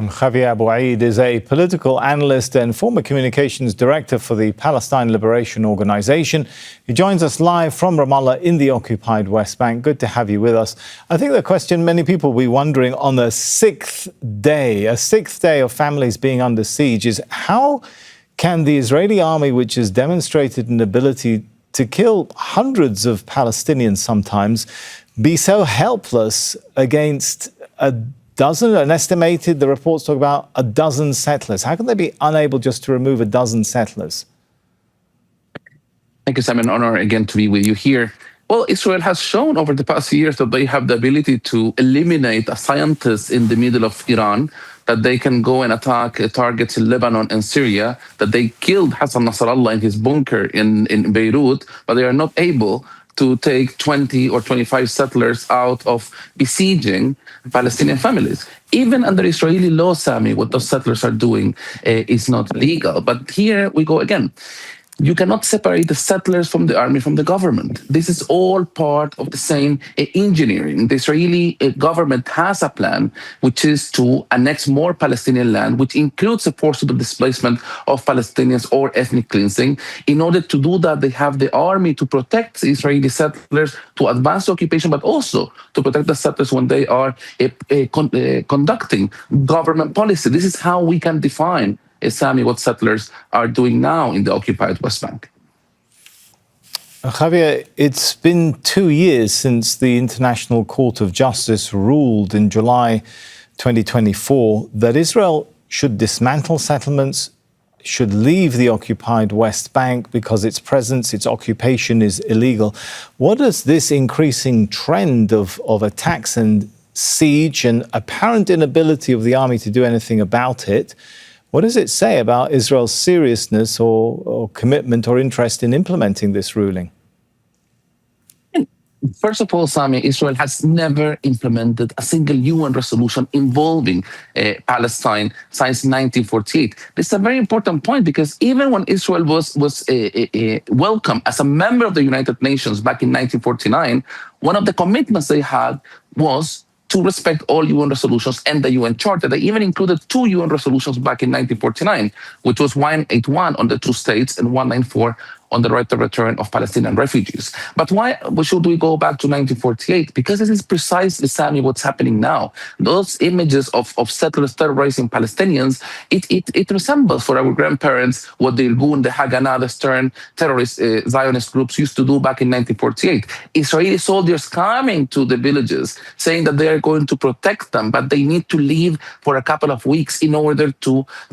Xavier Abu Eid is a political analyst and former communications director for the Palestine Liberation Organization. He joins us live from Ramallah in the occupied West Bank. Good to have you with us. I think the question many people will be wondering on the sixth day of families being under siege is how can the Israeli army, which has demonstrated an ability to kill hundreds of Palestinians sometimes, be so helpless against an estimated, the reports talk about a dozen settlers. How can they be unable just to remove a dozen settlers? Thank you, Sam. An honor again to be with you here. Well, Israel has shown over the past years that they have the ability to eliminate a scientist in the middle of Iran, that they can go and attack targets in Lebanon and Syria, that they killed Hassan Nasrallah in his bunker in Beirut, but they are not able to take 20 or 25 settlers out of besieging Palestinian families. Even under Israeli law, Sami, what those settlers are doing is not legal. But here we go again. You cannot separate the settlers from the army, from the government. This is all part of the same engineering. The Israeli government has a plan, which is to annex more Palestinian land, which includes a forcible displacement of Palestinians or ethnic cleansing. In order to do that, they have the army to protect the Israeli settlers, to advance the occupation, but also to protect the settlers when they are conducting government policy. This is how we can define, Sami, what settlers are doing now in the occupied West Bank. Javier, it's been 2 years since the International Court of Justice ruled in July 2024 that Israel should dismantle settlements, should leave the occupied West Bank because its presence, its occupation is illegal. What does this increasing trend of attacks and siege and apparent inability of the army to do anything about it, what does it say about Israel's seriousness or commitment or interest in implementing this ruling? First of all, Sami, Israel has never implemented a single UN resolution involving Palestine since 1948. This is a very important point because even when Israel was welcomed as a member of the United Nations back in 1949, one of the commitments they had was to respect all UN resolutions and the UN Charter. They even included 2 UN resolutions back in 1949, which was 181 on the 2 states and 194 on the right to return of Palestinian refugees. But why should we go back to 1948? Because this is precisely, Sami, what's happening now. Those images of settlers terrorizing Palestinians, it resembles for our grandparents what the Irgun, the Haganah, the Stern terrorist Zionist groups used to do back in 1948. Israeli soldiers coming to the villages saying that they are going to protect them, but they need to leave for a couple of weeks in order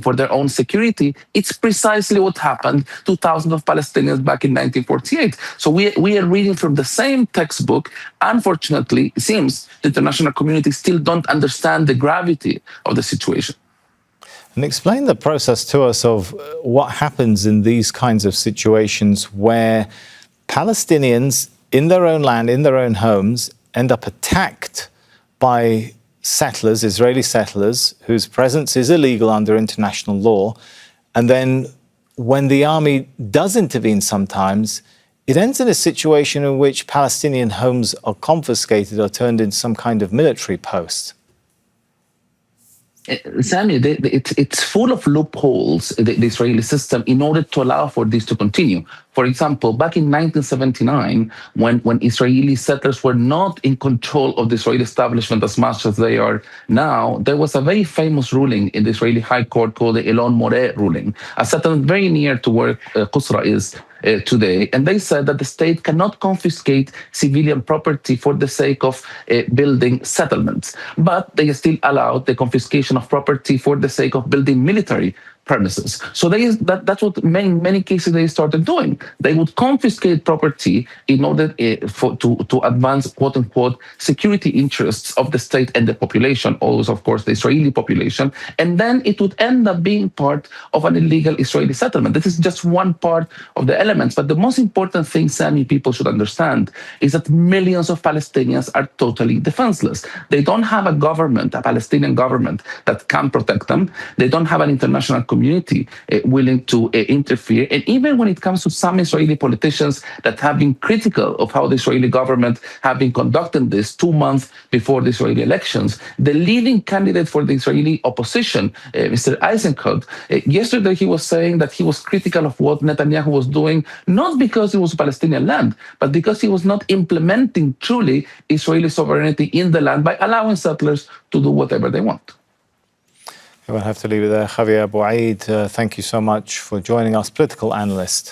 for their own security. It's precisely what happened to thousands of Palestinians back in 1948. So we are reading from the same textbook. Unfortunately, it seems the international community still don't understand the gravity of the situation. And explain the process to us of what happens in these kinds of situations where Palestinians in their own land, in their own homes, end up attacked by settlers, Israeli settlers, whose presence is illegal under international law, and then when the army does intervene sometimes, it ends in a situation in which Palestinian homes are confiscated or turned into some kind of military post. Sami, it's full of loopholes, the Israeli system, in order to allow for this to continue. For example, back in 1979, when Israeli settlers were not in control of the Israeli establishment as much as they are now, there was a very famous ruling in the Israeli High Court called the Elon Moreh ruling, a settlement very near to where Qusra is today. And they said that the state cannot confiscate civilian property for the sake of building settlements, but they still allowed the confiscation of property for the sake of building military premises. So that's what many cases they started doing. They would confiscate property in order to advance, quote unquote, security interests of the state and the population, always, of course, the Israeli population. And then it would end up being part of an illegal Israeli settlement. This is just one part of the elements. But the most important thing, Sami, people should understand is that millions of Palestinians are totally defenseless. They don't have a government, a Palestinian government, that can protect them. They don't have an international community willing to interfere. And even when it comes to some Israeli politicians that have been critical of how the Israeli government have been conducting this 2 months before the Israeli elections, the leading candidate for the Israeli opposition, Mr. Eisenkot, yesterday he was saying that he was critical of what Netanyahu was doing, not because it was Palestinian land, but because he was not implementing truly Israeli sovereignty in the land by allowing settlers to do whatever they want. We'll have to leave it there. Xavier Abu Eid, thank you so much for joining us, political analyst.